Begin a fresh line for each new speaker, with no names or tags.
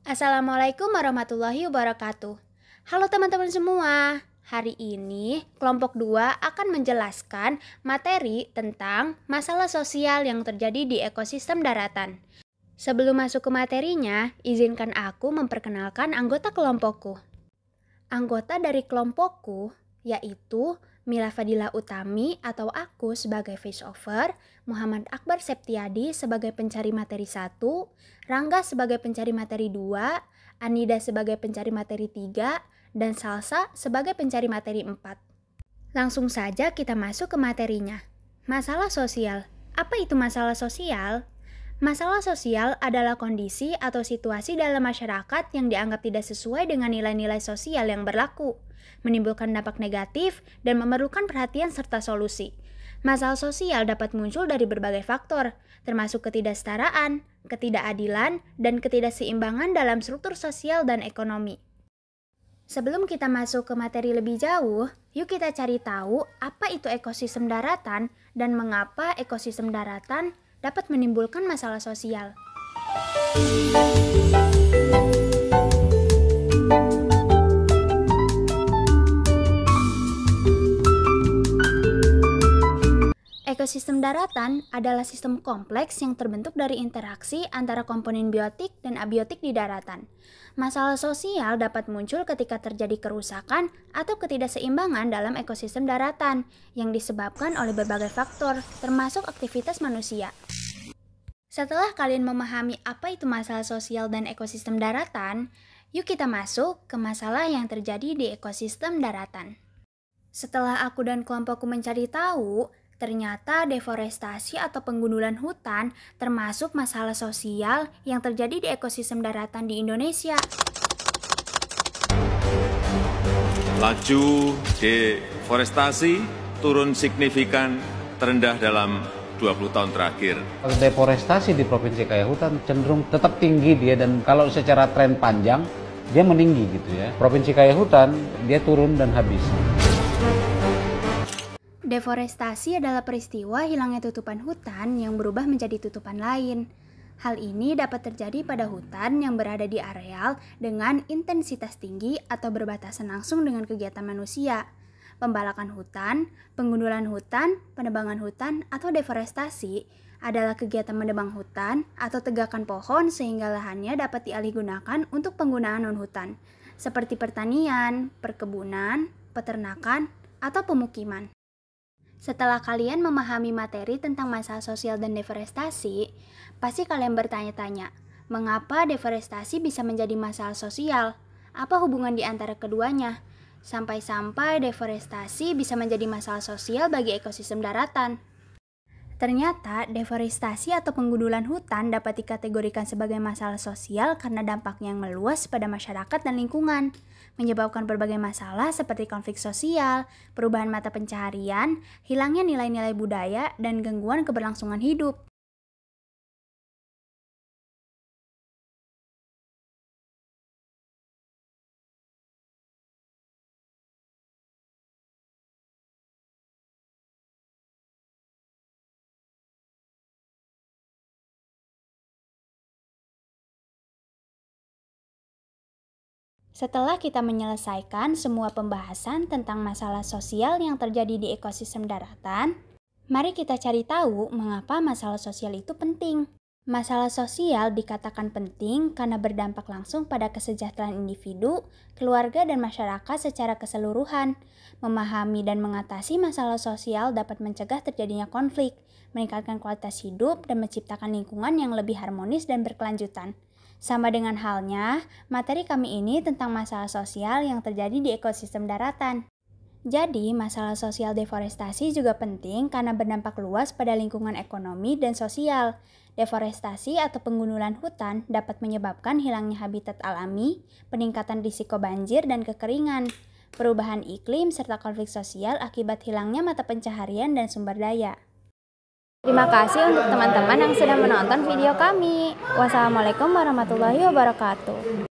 Assalamualaikum warahmatullahi wabarakatuh. Halo teman-teman semua. Hari ini kelompok 2 akan menjelaskan materi tentang masalah sosial yang terjadi di ekosistem daratan. Sebelum masuk ke materinya, izinkan aku memperkenalkan anggota kelompokku. Anggota dari kelompokku yaitu Mila Fadila Utami atau aku sebagai voiceover, Muhammad Akbar Septiadi sebagai pencari materi 1, Rangga sebagai pencari materi 2, Anida sebagai pencari materi 3, dan Salsa sebagai pencari materi 4. Langsung saja kita masuk ke materinya. Masalah sosial. Apa itu masalah sosial? Masalah sosial adalah kondisi atau situasi dalam masyarakat yang dianggap tidak sesuai dengan nilai-nilai sosial yang berlaku, menimbulkan dampak negatif dan memerlukan perhatian serta solusi. Masalah sosial dapat muncul dari berbagai faktor, termasuk ketidaksetaraan, ketidakadilan, dan ketidakseimbangan dalam struktur sosial dan ekonomi. Sebelum kita masuk ke materi lebih jauh, yuk kita cari tahu apa itu ekosistem daratan dan mengapa ekosistem daratan dapat menimbulkan masalah sosial. Ekosistem daratan adalah sistem kompleks yang terbentuk dari interaksi antara komponen biotik dan abiotik di daratan. Masalah sosial dapat muncul ketika terjadi kerusakan atau ketidakseimbangan dalam ekosistem daratan yang disebabkan oleh berbagai faktor, termasuk aktivitas manusia. Setelah kalian memahami apa itu masalah sosial dan ekosistem daratan, yuk kita masuk ke masalah yang terjadi di ekosistem daratan. Setelah aku dan kelompokku mencari tahu, ternyata deforestasi atau penggundulan hutan termasuk masalah sosial yang terjadi di ekosistem daratan di Indonesia.
Laju deforestasi turun signifikan terendah dalam 20 tahun terakhir.
Deforestasi di Provinsi Kaya Hutan cenderung tetap tinggi dia, dan kalau secara tren panjang dia meninggi gitu ya. Provinsi Kaya Hutan dia turun dan habis.
Deforestasi adalah peristiwa hilangnya tutupan hutan yang berubah menjadi tutupan lain. Hal ini dapat terjadi pada hutan yang berada di areal dengan intensitas tinggi atau berbatasan langsung dengan kegiatan manusia. Pembalakan hutan, penggundulan hutan, penebangan hutan, atau deforestasi adalah kegiatan menebang hutan atau tegakan pohon sehingga lahannya dapat dialihgunakan untuk penggunaan non-hutan, seperti pertanian, perkebunan, peternakan, atau pemukiman. Setelah kalian memahami materi tentang masalah sosial dan deforestasi, pasti kalian bertanya-tanya, mengapa deforestasi bisa menjadi masalah sosial? Apa hubungan di antara keduanya? Sampai-sampai deforestasi bisa menjadi masalah sosial bagi ekosistem daratan. Ternyata, deforestasi atau penggundulan hutan dapat dikategorikan sebagai masalah sosial karena dampaknya yang meluas pada masyarakat dan lingkungan, menyebabkan berbagai masalah seperti konflik sosial, perubahan mata pencaharian, hilangnya nilai-nilai budaya, dan gangguan keberlangsungan hidup. Setelah kita menyelesaikan semua pembahasan tentang masalah sosial yang terjadi di ekosistem daratan, mari kita cari tahu mengapa masalah sosial itu penting. Masalah sosial dikatakan penting karena berdampak langsung pada kesejahteraan individu, keluarga, dan masyarakat secara keseluruhan. Memahami dan mengatasi masalah sosial dapat mencegah terjadinya konflik, meningkatkan kualitas hidup, dan menciptakan lingkungan yang lebih harmonis dan berkelanjutan. Sama dengan halnya, materi kami ini tentang masalah sosial yang terjadi di ekosistem daratan. Jadi, masalah sosial deforestasi juga penting karena berdampak luas pada lingkungan ekonomi dan sosial. Deforestasi atau penggundulan hutan dapat menyebabkan hilangnya habitat alami, peningkatan risiko banjir dan kekeringan, perubahan iklim, serta konflik sosial akibat hilangnya mata pencaharian dan sumber daya. Terima kasih untuk teman-teman yang sudah menonton video kami. Wassalamualaikum warahmatullahi wabarakatuh.